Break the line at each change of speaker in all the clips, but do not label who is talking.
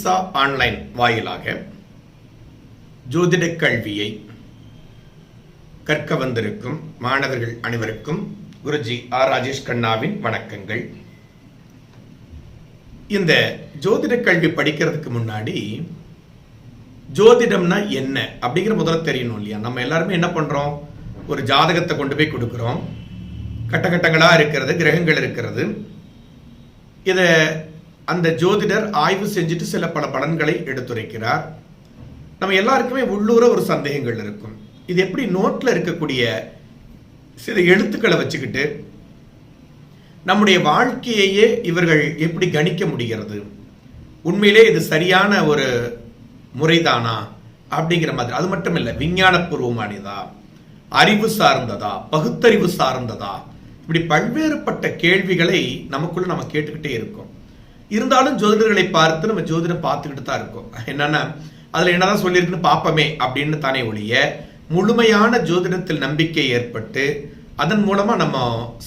ஈசா online வாயிலாக ஜோதிட கல்வியை கற்க வந்திருக்கும் மாணவர்கள் அனைவருக்கும் குருஜி ஆர் ராஜேஷ் கண்ணாவின் வணக்கங்கள். இந்த ஜோதிட கல்வி படிக்கிறதுக்கு முன்னாடி ஜோதிடம்னா என்ன அப்படிங்கிற முதல்ல தெரியணும் இல்லையா? நம்ம எல்லாருமே என்ன பண்றோம், ஒரு ஜாதகத்தை கொண்டு போய் கொடுக்கிறோம். கட்டகட்டங்களா இருக்கிறது, கிரகங்கள் இருக்கிறது. இதை அந்த ஜோதிடர் ஆய்வு செஞ்சுட்டு சில பல பலன்களை எடுத்துரைக்கிறார். நம்ம எல்லாருக்குமே உள்ளூர ஒரு சந்தேகங்கள் இருக்கும். இது எப்படி நோட்ல இருக்கக்கூடிய சில எழுத்துக்களை வச்சுக்கிட்டு நம்முடைய வாழ்க்கையையே இவர்கள் எப்படி கணிக்க முடிகிறது, உண்மையிலே இது சரியான ஒரு முறைதானா அப்படிங்கிற மாதிரி. அது மட்டும் இல்லை, விஞ்ஞானபூர்வமானதா, அறிவு சார்ந்ததா, பகுத்தறிவு சார்ந்ததா, இப்படி பல்வேறுபட்ட கேள்விகளை நமக்குள்ள நம்ம கேட்டுக்கிட்டே இருக்கோம். இருந்தாலும் ஜோதிடர்களை பார்த்து நம்ம ஜோதிடம் பார்த்துக்கிட்டு தான் இருக்கோம். என்னன்னா அதுல என்னதான் சொல்லியிருக்குன்னு பார்ப்போமே அப்படின்னு தானே ஒழிய, முழுமையான ஜோதிடத்தில் நம்பிக்கை ஏற்பட்டு அதன் மூலமா நம்ம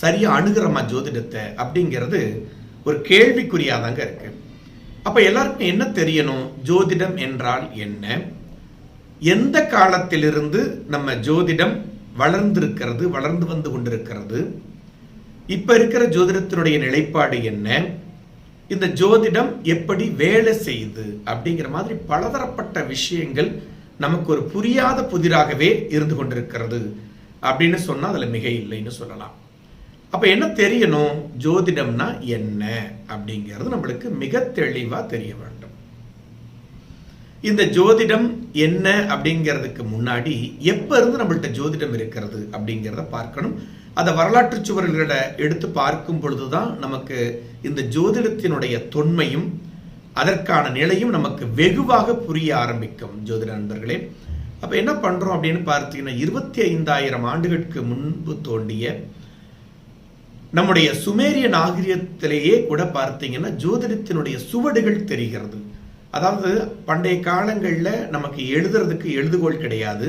சரியா அணுகிறோமா ஜோதிடத்தை அப்படிங்கிறது ஒரு கேள்விக்குறியாதாங்க இருக்கு. அப்ப எல்லாருக்கும் என்ன தெரியணும், ஜோதிடம் என்றால் என்ன, எந்த காலத்திலிருந்து நம்ம ஜோதிடம் வளர்ந்திருக்கிறது, வளர்ந்து வந்து கொண்டிருக்கிறது, இப்ப இருக்கிற ஜோதிடத்தினுடைய நிலைப்பாடு என்ன, இந்த ஜோதிடம் எப்படி வேலை செய்யுது அப்படிங்கிற மாதிரி பலதரப்பட்ட விஷயங்கள் நமக்கு ஒரு புரியாத புதிராகவே இருந்து கொண்டிருக்கிறது அப்படின்னு சொன்னா அதுல மிக இல்லைன்னு சொல்லலாம். அப்ப என்ன தெரியணும், ஜோதிடம்னா என்ன அப்படிங்கிறது நம்மளுக்கு மிக தெளிவா தெரிய வேண்டும். இந்த ஜோதிடம் என்ன அப்படிங்கிறதுக்கு முன்னாடி எப்ப இருந்து நம்மள்ட்ட ஜோதிடம் இருக்கிறது அப்படிங்கிறத பார்க்கணும். அதை வரலாற்று சுவர்களை எடுத்து பார்க்கும் பொழுதுதான் நமக்கு இந்த ஜோதிடத்தினுடைய தொன்மையும் அதற்கான நிலையும் நமக்கு வெகுவாக புரிய ஆரம்பிக்கும் ஜோதிட நண்பர்களே. அப்ப என்ன பண்றோம் அப்படின்னு பார்த்தீங்கன்னா, 25,000 ஆண்டுகளுக்கு முன்பு தோண்டிய நம்முடைய சுமேரிய நாகரிகத்திலேயே கூட பார்த்தீங்கன்னா ஜோதிடத்தினுடைய சுவடுகள் தெரிகிறது. அதாவது பண்டைய காலங்களில் நமக்கு எழுதுறதுக்கு எழுதுகோள் கிடையாது,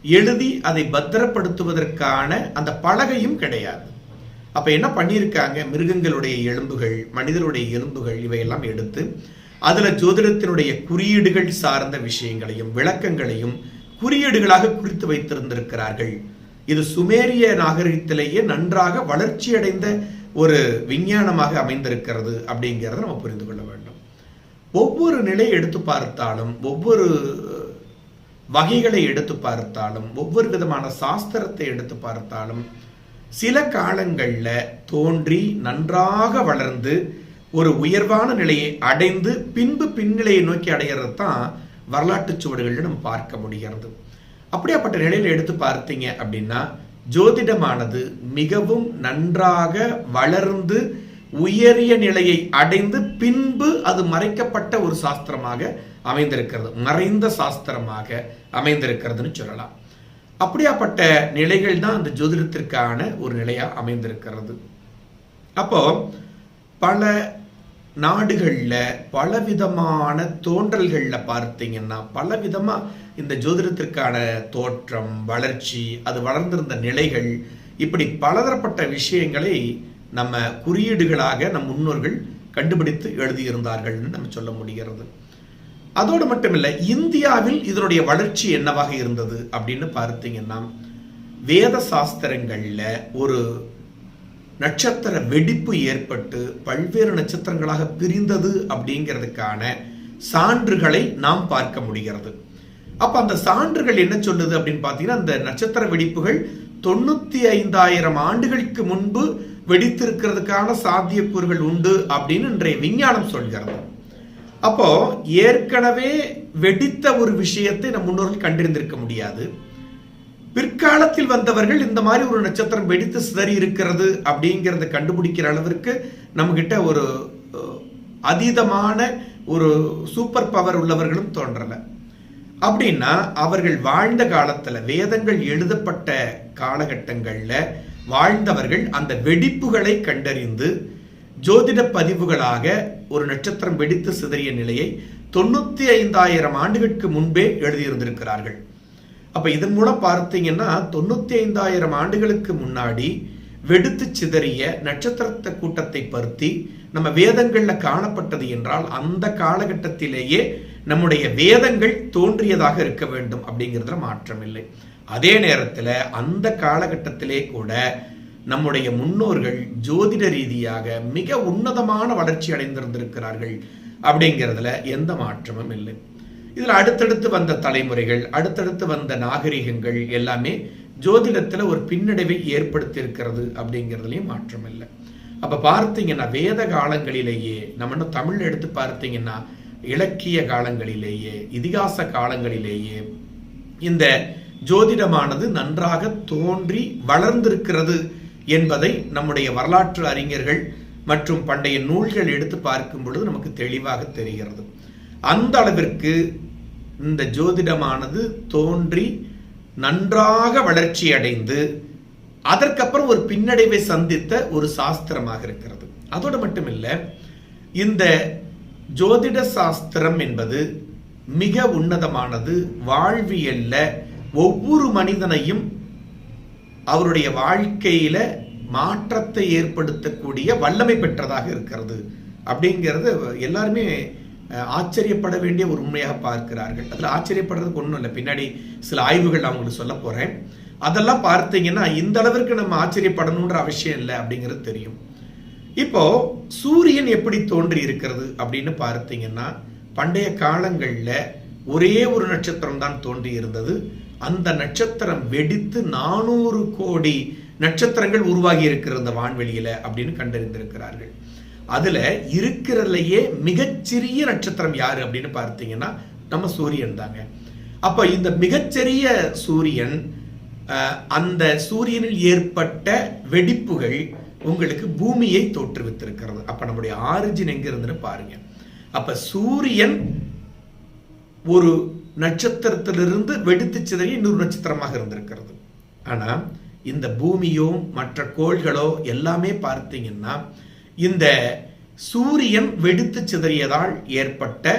எழுதி அதை பத்திரப்படுத்துவதற்கான அந்த பலகையும் கிடையாது. அப்ப என்ன பண்ணியிருக்காங்க, மிருகங்களுடைய எலும்புகள், மனிதனுடைய எலும்புகள் இவையெல்லாம் எடுத்து அதுல ஜோதிடத்தினுடைய குறியீடுகள் சார்ந்த விஷயங்களையும் விளக்கங்களையும் குறியீடுகளாக குறித்து வைத்திருந்திருக்கிறார்கள். இது சுமேரிய நாகரிகத்திலேயே நன்றாக வளர்ச்சியடைந்த ஒரு விஞ்ஞானமாக அமைந்திருக்கிறது அப்படிங்கிறத நம்ம புரிந்து கொள்ள வேண்டும். ஒவ்வொரு நிலையை எடுத்து பார்த்தாலும், ஒவ்வொரு வகைகளை எடுத்து பார்த்தாலும், ஒவ்வொரு விதமான சாஸ்திரத்தை எடுத்து பார்த்தாலும், சில காலங்களில் தோன்றி நன்றாக வளர்ந்து ஒரு உயர்வான நிலையை அடைந்து பின்பு பின்னிலையை நோக்கி அடைகிறது தான் வரலாற்று சுவடுகளில் நம்ம பார்க்க முடிகிறது. அப்படியாப்பட்ட நிலையில எடுத்து பார்த்தீங்க அப்படின்னா, ஜோதிடமானது மிகவும் நன்றாக வளர்ந்து உயரிய நிலையை அடைந்து பின்பு அது மறைக்கப்பட்ட ஒரு சாஸ்திரமாக அமைந்திருக்கிறது, மறைந்த சாஸ்திரமாக அமைந்திருக்கிறதுன்னு சொல்லலாம். அப்படியாப்பட்ட நிலைகள் தான் அந்த ஜோதிடத்திற்கான ஒரு நிலையா அமைந்திருக்கிறது. அப்போ பல நாடுகள்ல பலவிதமான தோன்றல்கள்ல பார்த்தீங்கன்னா பலவிதமா இந்த ஜோதிடத்திற்கான தோற்றம், வளர்ச்சி, அது வளர்ந்திருந்த நிலைகள், இப்படி பலதரப்பட்ட விஷயங்களை நம்ம குறியீடுகளாக நம் முன்னோர்கள் கண்டுபிடித்து எழுதியிருந்தார்கள்னு நம்ம சொல்ல முடிகிறது. அதோடு மட்டுமில்லை, இந்தியாவில் இதனுடைய வளர்ச்சி என்னவாக இருந்தது அப்படின்னு பார்த்தீங்கன்னா, வேத சாஸ்திரங்கள்ல ஒரு நட்சத்திர வெடிப்பு ஏற்பட்டு பல்வேறு நட்சத்திரங்களாக பிரிந்தது அப்படிங்கிறதுக்கான சான்றுகளை நாம் பார்க்க முடிகிறது. அப்ப அந்த சான்றுகள் என்ன சொல்லுது அப்படின்னு பார்த்தீங்கன்னா, அந்த நட்சத்திர வெடிப்புகள் 95,000 ஆண்டுகளுக்கு முன்பு வெடித்திருக்கிறதுக்கான சாத்தியக்கூறுகள் உண்டு அப்படின்னு இன்றைய விஞ்ஞானம் சொல்கிறது. அப்போ ஏற்கனவே வெடித்த ஒரு விஷயத்தை நம் முன்னோர்கள் கண்டறிந்திருக்க முடியாது. பிற்காலத்தில் வந்தவர்கள் இந்த மாதிரி ஒரு நட்சத்திரம் வெடித்து சிதறி இருக்கிறது அப்படிங்கிறத கண்டுபிடிக்கிற அளவிற்கு நம்ம கிட்ட ஒரு அதீதமான ஒரு சூப்பர் பவர் உள்ளவர்களும் தோன்றல. அப்படின்னா அவர்கள் வாழ்ந்த காலத்துல, வேதங்கள் எழுதப்பட்ட காலகட்டங்கள்ல வாழ்ந்தவர்கள் அந்த வெடிப்புகளை கண்டறிந்து ஜோதிட பதிவுகளாக ஒரு நட்சத்திரம் வெடித்து சிதறிய நிலையை 95,000 ஆண்டுகளுக்கு முன்பே எழுதியிருந்திருக்கிறார்கள். அப்ப இதன் மூலம் பார்த்தீங்கன்னா 95,000 ஆண்டுகளுக்கு முன்னாடி வெடித்து சிதறிய நட்சத்திரத்த கூட்டத்தை பருத்தி நம்ம வேதங்கள்ல காணப்பட்டது என்றால் அந்த காலகட்டத்திலேயே நம்முடைய வேதங்கள் தோன்றியதாக இருக்க வேண்டும் அப்படிங்கிறதுல மாற்றம் இல்லை. அதே நேரத்தில் அந்த காலகட்டத்திலே கூட நம்முடைய முன்னோர்கள் ஜோதிட ரீதியாக மிக உன்னதமான வளர்ச்சி அடைந்திருந்திருக்கிறார்கள் அப்படிங்கிறதுல எந்த மாற்றமும் இல்லை. இதில் அடுத்தடுத்து வந்த தலைமுறைகள், அடுத்தடுத்து வந்த நாகரிகங்கள் எல்லாமே ஜோதிடத்துல ஒரு பின்னடைவை ஏற்படுத்தி இருக்கிறது அப்படிங்கிறதுலயும் மாற்றம் இல்லை. அப்ப பார்த்தீங்கன்னா வேத காலங்களிலேயே நம்ம இன்னும் தமிழ் எடுத்து பார்த்தீங்கன்னா இலக்கிய காலங்களிலேயே இதிகாச காலங்களிலேயே இந்த ஜோதிடமானது நன்றாக தோன்றி வளர்ந்திருக்கிறது என்பதை நம்முடைய வரலாற்று அறிஞர்கள் மற்றும் பண்டைய நூல்கள் எடுத்து பார்க்கும் பொழுது நமக்கு தெளிவாக தெரிகிறது. அந்த அளவிற்கு இந்த ஜோதிடமானது தோன்றி நன்றாக வளர்ச்சி அடைந்து அதற்கப்புறம் ஒரு பின்னடைவை சந்தித்த ஒரு சாஸ்திரமாக இருக்கிறது. அதோடு மட்டுமில்ல, இந்த ஜோதிட சாஸ்திரம் என்பது மிக உன்னதமானது. வாழ்வியல்ல ஒவ்வொரு மனிதனையும் அவருடைய வாழ்க்கையில மாற்றத்தை ஏற்படுத்தக்கூடிய வல்லமை பெற்றதாக இருக்கிறது அப்படிங்கிறது எல்லாருமே ஆச்சரியப்பட வேண்டிய ஒரு உண்மையாக பார்க்கிறார்கள். அதில் ஆச்சரியப்படுறதுக்கு ஒன்றும் இல்லை, பின்னாடி சில ஆய்வுகள் நான் உங்களுக்கு சொல்ல போறேன். அதெல்லாம் பார்த்தீங்கன்னா இந்த அளவிற்கு நம்ம ஆச்சரியப்படணுன்ற அவசியம் இல்லை அப்படிங்கிறது தெரியும். இப்போ சூரியன் எப்படி தோன்றி இருக்கிறது அப்படின்னு பார்த்தீங்கன்னா பண்டைய காலங்களில் ஒரே ஒரு நட்சத்திரம் தான் தோன்றி இருந்தது. அந்த நட்சத்திரம் வெடித்து 400 கோடி நட்சத்திரங்கள் உருவாகி இருக்கிற இந்த வான்வெளியில அப்படின்னு கண்டறிந்திருக்கிறார்கள். அதுல இருக்கிறதுலயே மிகச்சிறிய நட்சத்திரம் யாரு அப்படின்னு பார்த்தீங்கன்னா நம்ம சூரியன் தாங்க. அப்ப இந்த மிகச்சிறிய சூரியன், அந்த சூரியனில் ஏற்பட்ட வெடிப்புகள் உங்களுக்கு பூமியை தோற்றுவித்திருக்கிறது. அப்ப நம்முடைய ஆரிஜின் எங்க இருந்துன்னு பாருங்க. அப்ப சூரியன் ஒரு நட்சத்திரத்திலிருந்து வெடித்து சிதறி இன்னொரு நட்சத்திரமாக இருந்திருக்கிறது. ஆனா இந்த பூமியோ மற்ற கோள்களோ எல்லாமே பார்த்தீங்கன்னா இந்த சூரியன் வெடித்து சிதறியதால் ஏற்பட்ட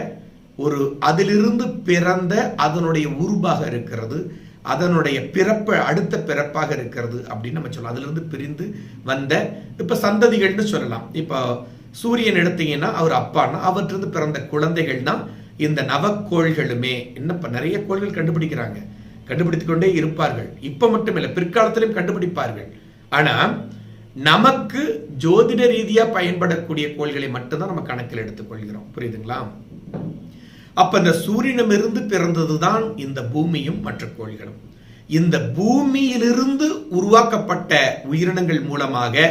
ஒரு அதிலிருந்து பிறந்த அதனுடைய உருவாக இருக்கிறது, அதனுடைய பிறப்பு அடுத்த பிறப்பாக இருக்கிறது அப்படின்னு நம்ம சொல்லலாம். அதிலிருந்து பிரிந்து வந்த இப்ப சந்ததிகள்னு சொல்லலாம். இப்போ சூரியன் எடுத்தீங்கன்னா அவர் அப்பான்னா அவற்றிலிருந்து பிறந்த குழந்தைகள் தான் இந்த நவக்கோள்களுமே. இன்னும் இப்ப நிறைய கோள்கள் கண்டுபிடிக்கிறாங்க, கண்டுபிடித்துக் கொண்டே இருப்பார்கள். இப்ப மட்டும் இல்லை, பிற்காலத்திலும் கண்டுபிடிப்பார்கள். ஆனா நமக்கு ஜோதிட ரீதியா பயன்படக்கூடிய கோள்களை மட்டும்தான் நம்ம கணக்கில் எடுத்துக்கொள்கிறோம். புரியுதுங்களா? அப்ப இந்த சூரியனிடமிருந்து பிறந்ததுதான் இந்த பூமியும் மற்ற கோள்களும். இந்த பூமியிலிருந்து உருவாக்கப்பட்ட உயிரினங்கள் மூலமாக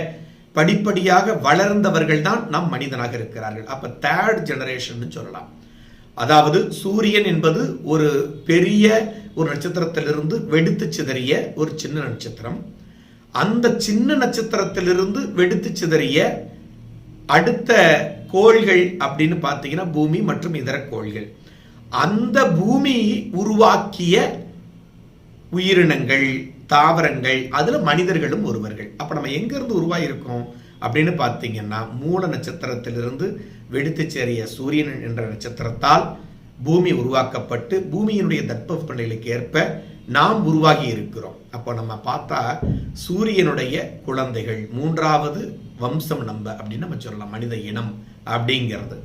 படிப்படியாக வளர்ந்தவர்கள் தான் நம் மனிதனாக இருக்கிறார்கள். அப்ப தேர்ட் ஜெனரேஷன் சொல்லலாம். அதாவது சூரியன் என்பது ஒரு பெரிய ஒரு நட்சத்திரத்திலிருந்து வெடித்து சிதறிய ஒரு சின்ன நட்சத்திரம். அந்த சின்ன நட்சத்திரத்திலிருந்து வெடித்து சிதறிய அடுத்த கோள்கள் அப்படின்னு பார்த்தீங்கன்னா பூமி மற்றும் இதர கோள்கள். அந்த பூமி உருவாக்கிய உயிரினங்கள், தாவரங்கள், அதுல மனிதர்களும் ஒருவர்கள். அப்ப நம்ம எங்க இருந்து உருவாயிருக்கோம் அப்படின்னு பார்த்தீங்கன்னா மூல நட்சத்திரத்திலிருந்து வெடித்து சேரிய சூரியன் என்ற நட்சத்திரத்தால் பூமி உருவாக்கப்பட்டு பூமியினுடைய தட்பவெப்பநிலைக்கு ஏற்ப நாம் உருவாகி இருக்கிறோம். அப்போ நம்ம பார்த்தா சூரியனுடைய குழந்தைகள், 3வது வம்சம் நம்ம அப்படின்னு நம்ம சொல்லலாம், மனித இனம் அப்படிங்கிறது.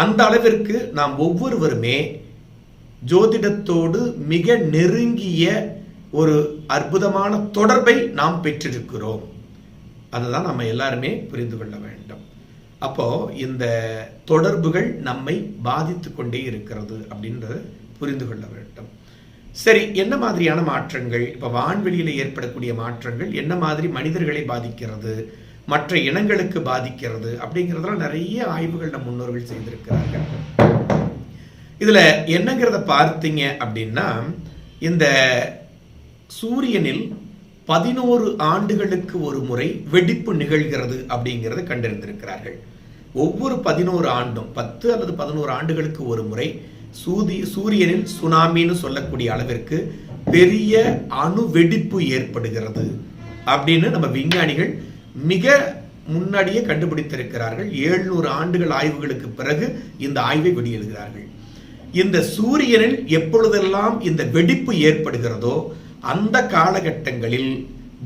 அந்த அளவிற்கு நாம் ஒவ்வொருவருமே ஜோதிடத்தோடு மிக நெருங்கிய ஒரு அற்புதமான தொடர்பை நாம் பெற்றிருக்கிறோம். அதுதான் நம்ம எல்லாருமே புரிந்து கொள்ள வேண்டும். அப்போ இந்த தொடர்புகள் நம்மை பாதித்து கொண்டே இருக்கிறது அப்படின்றத புரிந்து கொள்ள வேண்டும். சரி, என்ன மாதிரியான மாற்றங்கள் இப்ப வான்வெளியில ஏற்படக்கூடிய மாற்றங்கள் என்ன மாதிரி மனிதர்களை பாதிக்கிறது, மற்ற இனங்களுக்கு பாதிக்கிறது அப்படிங்கிறதெல்லாம் நிறைய ஆய்வுகள் நம் முன்னோர்கள் செய்திருக்கிறார்கள். இதுல என்னங்கிறத பார்த்தீங்க அப்படின்னா இந்த சூரியனில் 11 ஆண்டுகளுக்கு ஒரு முறை வெடிப்பு நிகழ்கிறது அப்படிங்கிறத கண்டறிந்திருக்கிறார்கள். ஒவ்வொரு 11 ஆண்டும் 10 அல்லது 11 ஆண்டுகளுக்கு ஒரு முறை சூரியனில் சுனாமின்னு சொல்லக்கூடிய அளவிற்கு பெரிய அணு வெடிப்பு ஏற்படுகிறது அப்படின்னு நம்ம விஞ்ஞானிகள் மிக முன்னாடியே கண்டுபிடித்திருக்கிறார்கள். 700 ஆண்டுகள் ஆய்வுகளுக்கு பிறகு இந்த ஆய்வை வெளியிடுகிறார்கள். இந்த சூரியனில் எப்பொழுதெல்லாம் இந்த வெடிப்பு ஏற்படுகிறதோ அந்த காலகட்டங்களில்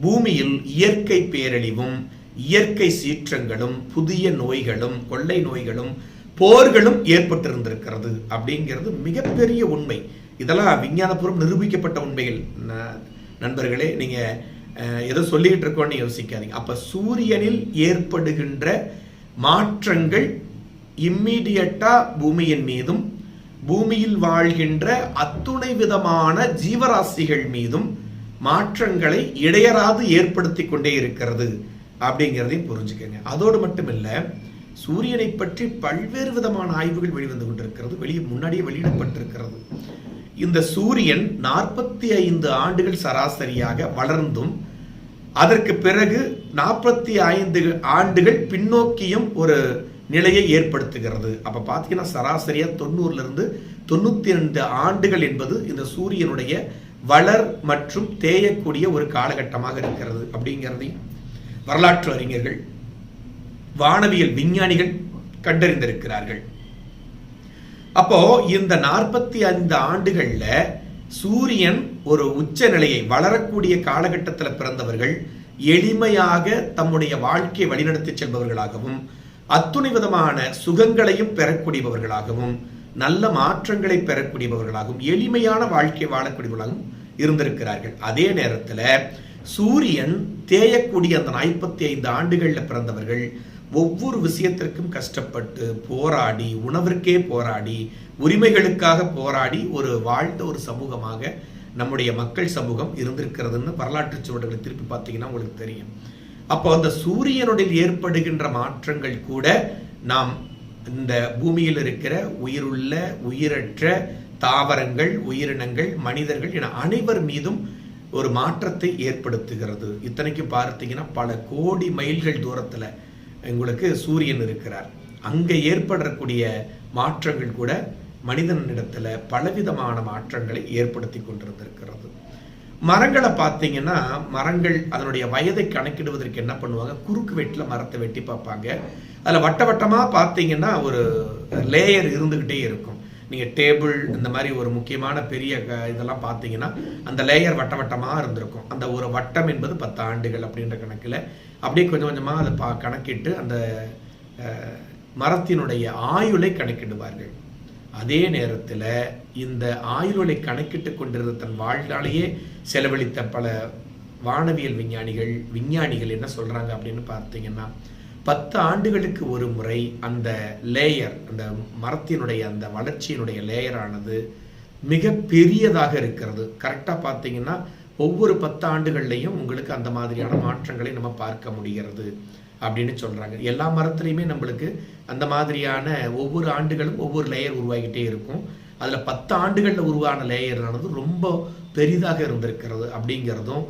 பூமியில் இயற்கை பேரழிவும் இயற்கை சீற்றங்களும் புதிய நோய்களும் கொள்ளை நோய்களும் போர்களும் ஏற்பட்டிருந்திருக்கிறது அப்படிங்கிறது மிகப்பெரிய உண்மை. இதெல்லாம் விஞ்ஞானபூர்வம் நிரூபிக்கப்பட்ட உண்மைகள். நண்பர்களே, நீங்க ஏதோ சொல்லிட்டு இருக்கோன்னு யோசிக்காதீங்க. அப்ப சூரியனில் ஏற்படுகின்ற மாற்றங்கள் இம்மீடியட்டா பூமியின் மீதும் பூமியில் வாழ்கின்ற அத்துணை விதமான ஜீவராசிகள் மீதும் மாற்றங்களை இடையறாது ஏற்படுத்தி கொண்டே இருக்கிறது அப்படிங்கிறதையும் புரிஞ்சுக்கங்க. அதோடு மட்டுமில்ல, சூரியனை பற்றி பல்வேறு விதமான ஆய்வுகள் வெளிவந்து கொண்டிருக்கிறது, முன்னாடியே வெளியிடப்பட்டிருக்கிறது. இந்த சூரியன் 45 ஆண்டுகள் சராசரியாக வளர்ந்தும் அதற்கு பிறகு 45 ஆண்டுகள் பின்னோக்கியும் ஒரு நிலையை ஏற்படுத்துகிறது. அப்ப பாத்தீங்கன்னா சராசரியா 90 இருந்து 92 ஆண்டுகள் என்பது இந்த சூரியனுடைய வளர் மற்றும் தேயக்கூடிய ஒரு காலகட்டமாக இருக்கிறது அப்படிங்கிறதையும் வரலாற்று அறிஞர்கள், வானவியல் விஞ்ஞானிகள் கண்டறிந்திருக்கிறார்கள். அப்போ இந்த 45 ஆண்டுகள்ல சூரியன் ஒரு உச்ச நிலையை வளரக்கூடிய காலகட்டத்தில் பிறந்தவர்கள் எளிமையாக தம்முடைய வாழ்க்கையை வழிநடத்தி செல்பவர்களாகவும் அத்துணை விதமான சுகங்களையும் பெறக்கூடியவர்களாகவும் நல்ல மாற்றங்களை பெறக்கூடியவர்களாகவும் எளிமையான வாழ்க்கை வாழக்கூடியவர்களாகவும் இருந்திருக்கிறார்கள். அதே நேரத்தில் சூரியன் தேயக்கூடிய அந்த 45 ஆண்டுகளில் பிறந்தவர்கள் ஒவ்வொரு விஷயத்திற்கும் கஷ்டப்பட்டு போராடி, உணவிற்கே போராடி, உரிமைகளுக்காக போராடி ஒரு வாழ்ந்த ஒரு சமூகமாக நம்முடைய மக்கள் சமூகம் இருந்திருக்கிறதுன்னு வரலாற்று சுவடுகளை திருப்பி பார்த்தீங்கன்னா உங்களுக்கு தெரியும். அப்போ அந்த சூரியனுடைய ஏற்படுகின்ற மாற்றங்கள் கூட நாம் இந்த பூமியில் இருக்கிற உயிருள்ள உயிரற்ற தாவரங்கள், உயிரினங்கள், மனிதர்கள் என அனைவர் மீதும் ஒரு மாற்றத்தை ஏற்படுத்துகிறது. இத்தனைக்கு பார்த்தீங்கன்னா பல கோடி மைல்கள் தூரத்தில் உங்களுக்கு சூரியன் இருக்கிறார். அங்கே ஏற்படக்கூடிய மாற்றங்கள் கூட மனிதனிடத்துல பலவிதமான மாற்றங்களை ஏற்படுத்தி கொண்டிருந்திருக்கிறது. மரங்களை பார்த்தீங்கன்னா, மரங்கள் அதனுடைய வயதை கணக்கிடுவதற்கு என்ன பண்ணுவாங்க, குறுக்கு வெட்டில் மரத்தை வெட்டி பார்ப்பாங்க. அதில் வட்ட வட்டமாக பார்த்தீங்கன்னா ஒரு லேயர் இருந்துக்கிட்டே இருக்கும். நீங்கள் டேபிள் இந்த மாதிரி ஒரு முக்கியமான பெரிய இதெல்லாம் பார்த்தீங்கன்னா அந்த லேயர் வட்ட வட்டமாக இருந்திருக்கும். அந்த ஒரு வட்டம் என்பது 10 ஆண்டுகள் அப்படின்ற கணக்கில் அப்படியே கொஞ்சம் கொஞ்சமாக அதை கணக்கிட்டு அந்த மரத்தினுடைய ஆயுளை கணக்கிடுவார்கள். அதே நேரத்தில் இந்த ஆயுளை கணக்கிட்டு கொண்டிருந்த தன் வாழ்நாளையே செலவழித்த பல வானவியல் விஞ்ஞானிகள் என்ன சொல்றாங்க அப்படின்னு பார்த்தீங்கன்னா, 10 ஆண்டுகளுக்கு ஒரு முறை அந்த லேயர், அந்த மரத்தினுடைய அந்த வளர்ச்சியினுடைய லேயரானது மிக பெரியதாக இருக்கிறது. கரெக்டாக பார்த்தீங்கன்னா ஒவ்வொரு 10 ஆண்டுகள்லையும் உங்களுக்கு அந்த மாதிரியான மாற்றங்களை நம்ம பார்க்க முடிகிறது அப்படின்னு சொல்றாங்க. எல்லா மரத்துலையுமே நம்மளுக்கு அந்த மாதிரியான ஒவ்வொரு ஆண்டுகளும் ஒவ்வொரு லேயர் உருவாகிட்டே இருக்கும். அதுல 10 ஆண்டுகள்ல உருவான லேயரானது ரொம்ப பெரிதாக இருந்திருக்கிறது அப்படிங்கிறதும்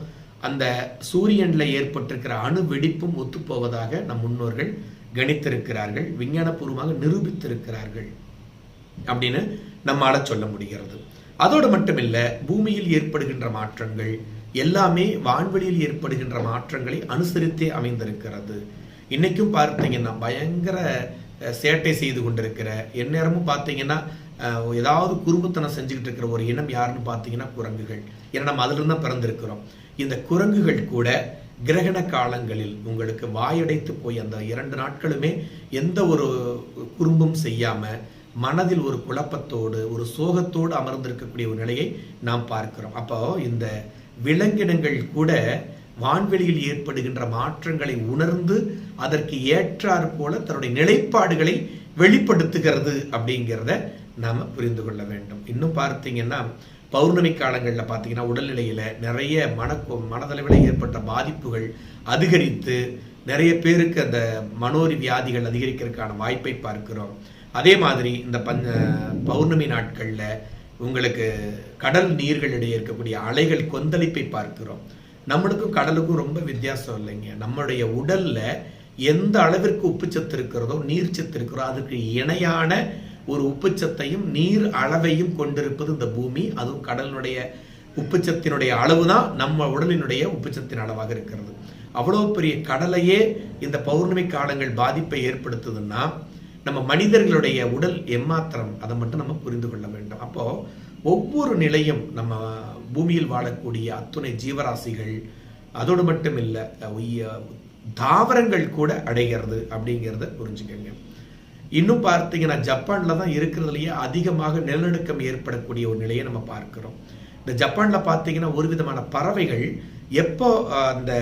அந்த சூரியன்ல ஏற்பட்டிருக்கிற அணு வெடிப்பும் ஒத்துப்போவதாக நம் முன்னோர்கள் கணித்திருக்கிறார்கள், விஞ்ஞானபூர்வமாக நிரூபித்திருக்கிறார்கள் அப்படின்னு நம்மால சொல்ல முடிகிறது. அதோடு மட்டுமில்ல, பூமியில் ஏற்படுகின்ற மாற்றங்கள் எல்லாமே வான்வெளியில் ஏற்படுகின்ற மாற்றங்களை அனுசரித்தே அமைந்திருக்கிறது. இன்னைக்கும் பார்த்தீங்கன்னா பயங்கர சேட்டை செய்து கொண்டிருக்கிற, எந்நேரமும் பார்த்தீங்கன்னா ஏதாவது குறும்புத்தனம் செஞ்சுக்கிட்டு இருக்கிற ஒரு இனம் யாருன்னு பார்த்தீங்கன்னா குரங்குகள். ஏன்னா நம்ம அதிலிருந்து தான் பிறந்திருக்கிறோம். இந்த குரங்குகள் கூட கிரகண காலங்களில் உங்களுக்கு வாயடைத்து போய் அந்த 2 நாட்களுமே எந்த ஒரு குறும்பும் செய்யாம மனதில் ஒரு குழப்பத்தோடு ஒரு சோகத்தோடு அமர்ந்திருக்கக்கூடிய ஒரு நிலையை நாம் பார்க்கிறோம். அப்போ இந்த விலங்கினங்கள் கூட வான்வெளியில் ஏற்படுகின்ற மாற்றங்களை உணர்ந்து அதற்கு ஏற்றாறு போல தன்னுடைய நிலைப்பாடுகளை வெளிப்படுத்துகிறது அப்படிங்கிறத நாம புரிந்து கொள்ள வேண்டும். இன்னும் பார்த்தீங்கன்னா பௌர்ணமி காலங்களில் பார்த்தீங்கன்னா உடல்நிலையில நிறைய மனதளவில் ஏற்பட்ட பாதிப்புகள் அதிகரித்து நிறைய பேருக்கு அந்த மனோரி வியாதிகள் அதிகரிக்கிறதுக்கான வாய்ப்பை பார்க்கிறோம். அதே மாதிரி இந்த பௌர்ணமி நாட்கள்ல உங்களுக்கு கடல் நீர்களிடையே இருக்கக்கூடிய அலைகள் கொந்தளிப்பை பார்க்கிறோம். நம்மளுக்கும் கடலுக்கும் ரொம்ப வித்தியாசம் இல்லைங்க. நம்மளுடைய உடல்ல எந்த அளவிற்கு உப்புச்சத்து இருக்கிறதோ, நீர்ச்சத்து இருக்கிறதோ, அதுக்கு இணையான ஒரு உப்புச்சத்தையும் நீர் அளவையும் கொண்டிருப்பது இந்த பூமி. அதுவும் கடலினுடைய உப்புச்சத்தினுடைய அளவு தான் நம்ம உடலினுடைய உப்புச்சத்தின் அளவாக இருக்கிறது. அவ்வளவு பெரிய கடலையே இந்த பௌர்ணமி காலங்கள் பாதிப்பை ஏற்படுத்துதுன்னா நம்ம மனிதர்களுடைய உடல் எம்மாத்திரம், அதை மட்டும் நம்ம புரிந்து கொள்ள வேண்டும். அப்போ ஒவ்வொரு நிலையும் நம்ம பூமியில் வாழக்கூடிய அத்துணை ஜீவராசிகள், அதோடு மட்டும் இல்லை, தாவரங்கள் கூட அடைகிறது அப்படிங்கிறத புரிஞ்சுக்கங்க. இன்னும் பார்த்தீங்கன்னா ஜப்பான்ல தான் இருக்கிறதுலையே அதிகமாக நிலநடுக்கம் ஏற்படக்கூடிய ஒரு நிலையை நம்ம பார்க்கிறோம். இந்த ஜப்பான்ல பார்த்தீங்கன்னா ஒரு விதமான பறவைகள் எப்போ அந்த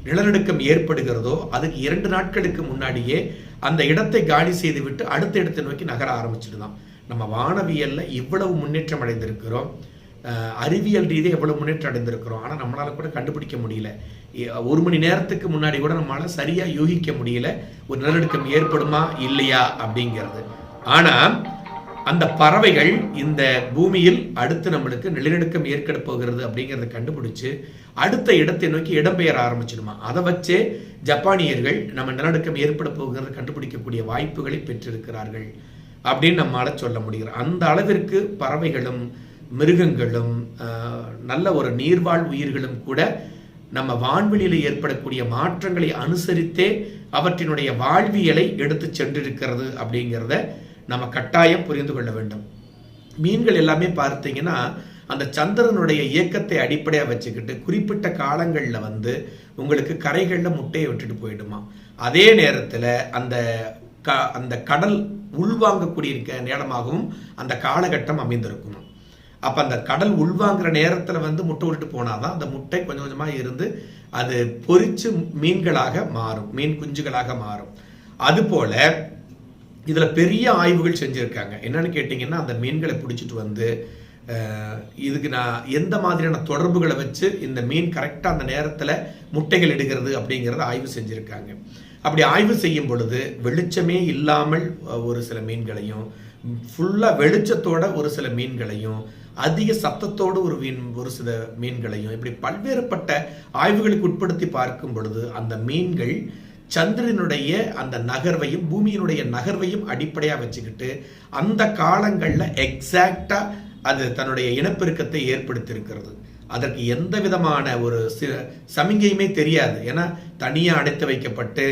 நிலநடுக்கம் ஏற்படுகிறதோ அதுக்கு 2 நாட்களுக்கு முன்னாடியே அந்த இடத்தை காலி செய்து விட்டு அடுத்த இடத்தை நோக்கி நகர ஆரம்பிச்சிடுதான். நம்ம வானவியல்ல இவ்வளவு முன்னேற்றம் அடைந்திருக்கிறோம், அறிவியல் ரீதியாக எவ்வளவு முன்னேற்றம் அடைந்திருக்கிறோம். ஆனால் நம்மளால கூட கண்டுபிடிக்க முடியல. 1 மணி நேரத்துக்கு முன்னாடி கூட நம்மளால சரியா யூகிக்க முடியல ஒரு நிலநடுக்கம் ஏற்படுமா இல்லையா அப்படிங்கிறது. ஆனா அந்த பறவைகள் இந்த பூமியில் அடுத்து நம்மளுக்கு நிலநடுக்கம் ஏற்பட போகிறது அப்படிங்கிறத கண்டுபிடிச்சு அடுத்த இடத்தை நோக்கி இடம்பெயர ஆரம்பிச்சிடுமா. அதை வச்சே ஜப்பானியர்கள் நம்ம நிலநடுக்கம் ஏற்பட போகிறத கண்டுபிடிக்கக்கூடிய வாய்ப்புகளை பெற்றிருக்கிறார்கள் அப்படின்னு நம்மளால சொல்ல முடிகிறது. அந்த அளவிற்கு பறவைகளும் மிருகங்களும் நல்ல ஒரு நீர்வாழ் உயிர்களும் கூட நம்ம வான்வெளியில் ஏற்படக்கூடிய மாற்றங்களை அனுசரித்தே அவற்றினுடைய வாழ்வியலை எடுத்து சென்றிருக்கிறது அப்படிங்கிறத நம்ம கட்டாயம் புரிந்து கொள்ள வேண்டும். மீன்கள் எல்லாமே பார்த்தீங்கன்னா அந்த சந்திரனுடைய இயக்கத்தை அடிப்படையாக வச்சுக்கிட்டு குறிப்பிட்ட காலங்களில் உங்களுக்கு கரைகளில் முட்டையை விட்டுட்டு போயிடுமா. அதே நேரத்தில் அந்த கடல் உள்வாங்கக்கூடிய நேரமாகவும் அந்த காலகட்டம் அமைந்திருக்குமா. அப்போ அந்த கடல் உள்வாங்கிற நேரத்தில் முட்டை விட்டுட்டு போனாதான் அந்த முட்டை கொஞ்சம் கொஞ்சமாக இருந்து அது பொரிச்சு மீன்களாக மாறும், மீன் குஞ்சுகளாக மாறும். அதுபோல இதில் பெரிய ஆய்வுகள் செஞ்சுருக்காங்க. என்னன்னு கேட்டிங்கன்னா அந்த மீன்களை பிடிச்சிட்டு இதுக்கு நான் எந்த மாதிரியான தொடர்புகளை வச்சு இந்த மீன் கரெக்டாக அந்த நேரத்தில் முட்டைகள் இடுகிறது அப்படிங்கிறத ஆய்வு செஞ்சுருக்காங்க. அப்படி ஆய்வு செய்யும் பொழுது வெளிச்சமே இல்லாமல் ஒரு சில மீன்களையும், ஃபுல்லாக வெளிச்சத்தோட ஒரு சில மீன்களையும், அதிக சத்தத்தோடு ஒரு சில மீன்களையும், இப்படி பல்வேறுபட்ட ஆய்வுகளுக்கு உட்படுத்தி பார்க்கும் பொழுது அந்த மீன்கள் சந்திரனுடைய அந்த நகர்வையும் பூமியினுடைய நகர்வையும் அடிப்படையாக வச்சுக்கிட்டு அந்த காலங்களில் எக்ஸாக்டா அது தன்னுடைய இனப்பெருக்கத்தை ஏற்படுத்தியிருக்கிறது. அதற்கு எந்த விதமான ஒரு சமிகையுமே தெரியாது. ஏன்னா தனியாக அடைத்து வைக்கப்பட்டு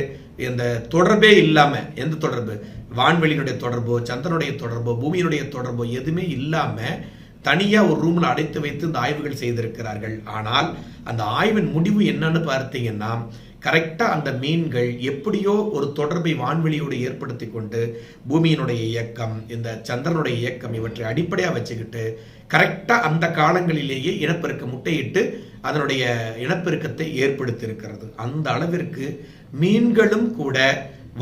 இந்த தொடர்பே இல்லாமல், எந்த தொடர்பு, வான்வெளியினுடைய தொடர்போ சந்திரனுடைய தொடர்போ பூமியினுடைய தொடர்போ எதுவுமே இல்லாமல் தனியாக ஒரு ரூமில் அடைத்து வைத்து இந்த ஆய்வுகள் செய்திருக்கிறார்கள். ஆனால் அந்த ஆய்வின் முடிவு என்னன்னு பார்த்தீங்கன்னா கரெக்டாக அந்த மீன்கள் எப்படியோ ஒரு தொடர்பை வான்வெளியோடு ஏற்படுத்தி கொண்டு பூமியினுடைய இயக்கம், இந்த சந்திரனுடைய இயக்கம் இவற்றை அடிப்படையாக வச்சுக்கிட்டு கரெக்டாக அந்த காலங்களிலேயே இனப்பெருக்க முட்டையிட்டு அதனுடைய இனப்பெருக்கத்தை ஏற்படுத்தி இருக்கிறது. அந்த அளவிற்கு மீன்களும் கூட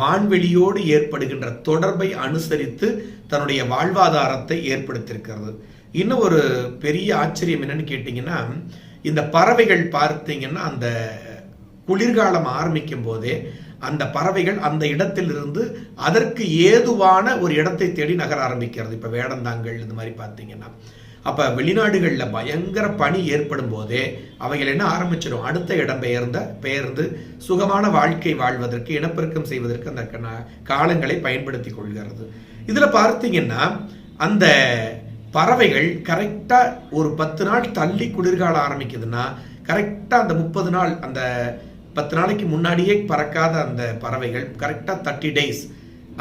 வான்வெளியோடு ஏற்படுகின்ற தொடர்பை அனுசரித்து தன்னுடைய வாழ்வாதாரத்தை ஏற்படுத்தியிருக்கிறது. இன்னும் ஒரு பெரிய ஆச்சரியம் என்னன்னு கேட்டிங்கன்னா, இந்த பறவைகள் பார்த்தீங்கன்னா அந்த குளிர்காலம் ஆரம்பிக்கும் போதே அந்த பறவைகள் அந்த இடத்திலிருந்து அதற்கு ஏதுவான ஒரு இடத்தை தேடி நகர ஆரம்பிக்கிறது. இப்போ வேடந்தாங்கல் இந்த மாதிரி பார்த்தீங்கன்னா, அப்போ வெளிநாடுகளில் பயங்கர பனி ஏற்படும் போதே அவைகள் என்ன ஆரம்பிச்சிடும், அடுத்த இடம் பெயர்ந்து சுகமான வாழ்க்கை வாழ்வதற்கு, இனப்பெருக்கம் செய்வதற்கு அந்த காலங்களை பயன்படுத்தி கொள்கிறது. இதில் பார்த்தீங்கன்னா அந்த பறவைகள் கரெக்டாக ஒரு 10 நாள் தள்ளி குளிர்காலம் ஆரம்பிக்குதுன்னா கரெக்டாக அந்த 30 நாள், அந்த 10 நாளைக்கு முன்னாடியே பறக்காத அந்த பறவைகள் கரெக்டாக 30 days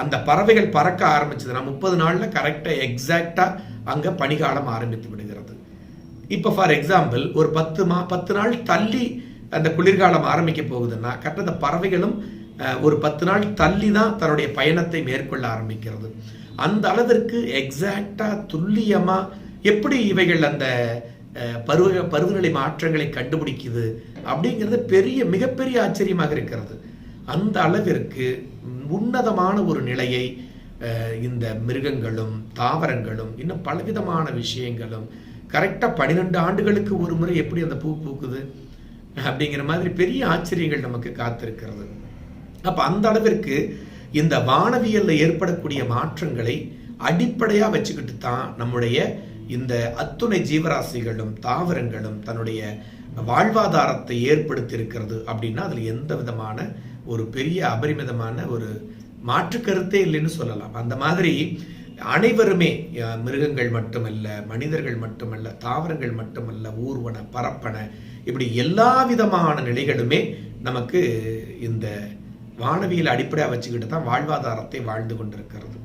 அந்த பறவைகள் பறக்க ஆரம்பிச்சதுன்னா 30 நாளில் கரெக்டாக எக்ஸாக்டாக அங்கே பனிகாலம் ஆரம்பித்து விடுகிறது. இப்போ ஃபார் எக்ஸாம்பிள் ஒரு 10 நாள் தள்ளி அந்த குளிர்காலம் ஆரம்பிக்க போகுதுன்னா கரெக்டாக அந்த பறவைகளும் ஒரு 10 நாள் தள்ளி தான் தன்னுடைய பயணத்தை மேற்கொள்ள ஆரம்பிக்கிறது. அந்த அளவிற்கு எக்ஸாக்டா துல்லியமா எப்படி இவைகள் அந்த பருவநிலை மாற்றங்களை கண்டுபிடிக்குது அப்படிங்கிறது மிகப்பெரிய ஆச்சரியமாக இருக்கிறது. அந்த அளவிற்கு உன்னதமான ஒரு நிலையை இந்த மிருகங்களும் தாவரங்களும் இன்னும் பலவிதமான விஷயங்களும் கரெக்டாக 12 ஆண்டுகளுக்கு ஒரு முறை எப்படி அந்த பூ பூக்குது அப்படிங்கிற மாதிரி பெரிய ஆச்சரியங்கள் நமக்கு காத்திருக்கிறது. அப்போ அந்த அளவிற்கு இந்த வானவியல்ல ஏற்படக்கூடிய மாற்றங்களை அடிப்படையாக வச்சுக்கிட்டு தான் நம்முடைய இந்த அத்துணை ஜீவராசிகளும் தாவரங்களும் தன்னுடைய வாழ்வாதாரத்தை ஏற்படுத்தி இருக்கிறது. அப்படின்னா அதில் எந்த விதமான ஒரு பெரிய அபரிமிதமான ஒரு மாற்று கருத்தே இல்லைன்னு சொல்லலாம். அந்த மாதிரி அனைவருமே, மிருகங்கள் மட்டுமல்ல, மனிதர்கள் மட்டுமல்ல, தாவரங்கள் மட்டுமல்ல, ஊர்வன பரப்பன, இப்படி எல்லா விதமான நிலைகளுமே நமக்கு இந்த வானவியல் அடிப்படையாக வச்சுக்கிட்டு தான் வாழ்வாதாரத்தை வாழ்ந்து கொண்டிருக்கிறது.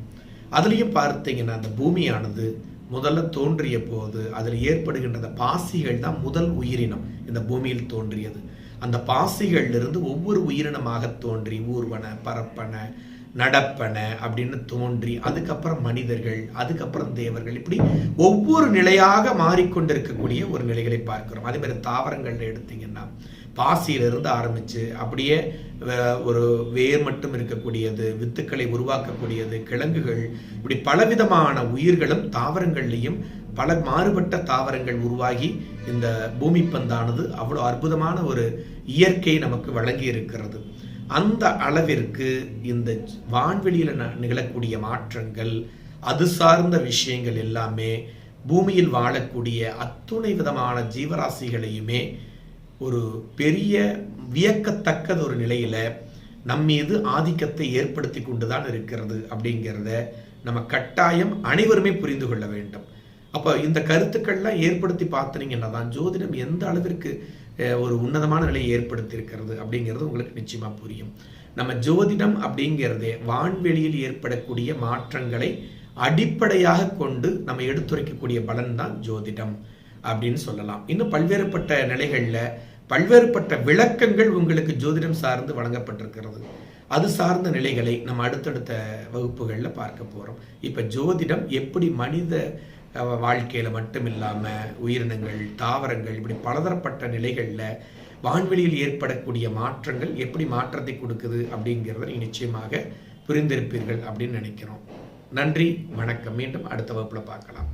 அதுலேயும் பார்த்தீங்கன்னா அந்த பூமியானது முதல்ல தோன்றிய போது அதில் ஏற்படுகின்ற பாசிகள் தான் முதல் உயிரினம் இந்த பூமியில் தோன்றியது. அந்த பாசிகளிலிருந்து ஒவ்வொரு உயிரினமாக தோன்றி ஊர்வன, பரப்பன, நடப்பன அப்படின்னு தோன்றி அதுக்கப்புறம் மனிதர்கள், அதுக்கப்புறம் தேவர்கள், இப்படி ஒவ்வொரு நிலையாக மாறிக்கொண்டிருக்கக்கூடிய ஒரு நிலைகளை பார்க்கிறோம். அதே மாதிரி தாவரங்கள்ல எடுத்தீங்கன்னா பாசியிலிருந்து ஆரம்பிச்சு அப்படியே ஒரு வேர் மட்டும் இருக்கக்கூடியது, வித்துக்களை உருவாக்கக்கூடியது, கிழங்குகள், இப்படி பலவிதமான உயிர்களும் தாவரங்கள்லையும் பல மாறுபட்ட தாவரங்கள் உருவாகி இந்த பூமி பந்தானது அவ்வளோ அற்புதமான ஒரு இயற்கை நமக்கு வழங்கி இருக்கிறது. அந்த அளவிற்கு இந்த வான்வெளியில் நிகழக்கூடிய மாற்றங்கள், அது சார்ந்த விஷயங்கள் எல்லாமே பூமியில் வாழக்கூடிய அத்துணை விதமான ஜீவராசிகளையுமே ஒரு பெரிய வியக்கத்தக்கது ஒரு நிலையில நம் மீது ஆதிக்கத்தை ஏற்படுத்தி கொண்டுதான் இருக்கிறது அப்படிங்கிறத நம்ம கட்டாயம் அனைவருமே புரிந்து கொள்ள வேண்டும். அப்போ இந்த கருத்துக்கள்லாம் ஏற்படுத்தி பார்த்தீங்கன்னா தான் ஜோதிடம் எந்த அளவிற்கு ஒரு உன்னதமான நிலையை ஏற்படுத்தி இருக்கிறது அப்படிங்கிறது உங்களுக்கு நிச்சயமா புரியும். நம்ம ஜோதிடம் அப்படிங்கிறதே வான்வெளியில் ஏற்படக்கூடிய மாற்றங்களை அடிப்படையாக கொண்டு நம்ம எடுத்துரைக்கக்கூடிய பலன் தான் ஜோதிடம் அப்படின்னு சொல்லலாம். இன்னும் பல்வேறுபட்ட நிலைகள்ல பல்வேறுபட்ட விளக்கங்கள் உங்களுக்கு ஜோதிடம் சார்ந்து வழங்கப்பட்டிருக்கிறது. அது சார்ந்த நிலைகளை நம்ம அடுத்தடுத்த வகுப்புகளில் பார்க்க போறோம். இப்ப ஜோதிடம் எப்படி மனித வாழ்க்கையில மட்டும் இல்லாம உயிரினங்கள், தாவரங்கள், இப்படி பலதரப்பட்ட நிலைகள்ல வான்வெளியில் ஏற்படக்கூடிய மாற்றங்கள் எப்படி மாற்றத்தை கொடுக்குது அப்படிங்கிறத நீங்க நிச்சயமாக புரிந்திருப்பீர்கள் அப்படின்னு நினைக்கிறோம். நன்றி, வணக்கம். மீண்டும் அடுத்த வகுப்புல பார்க்கலாம்.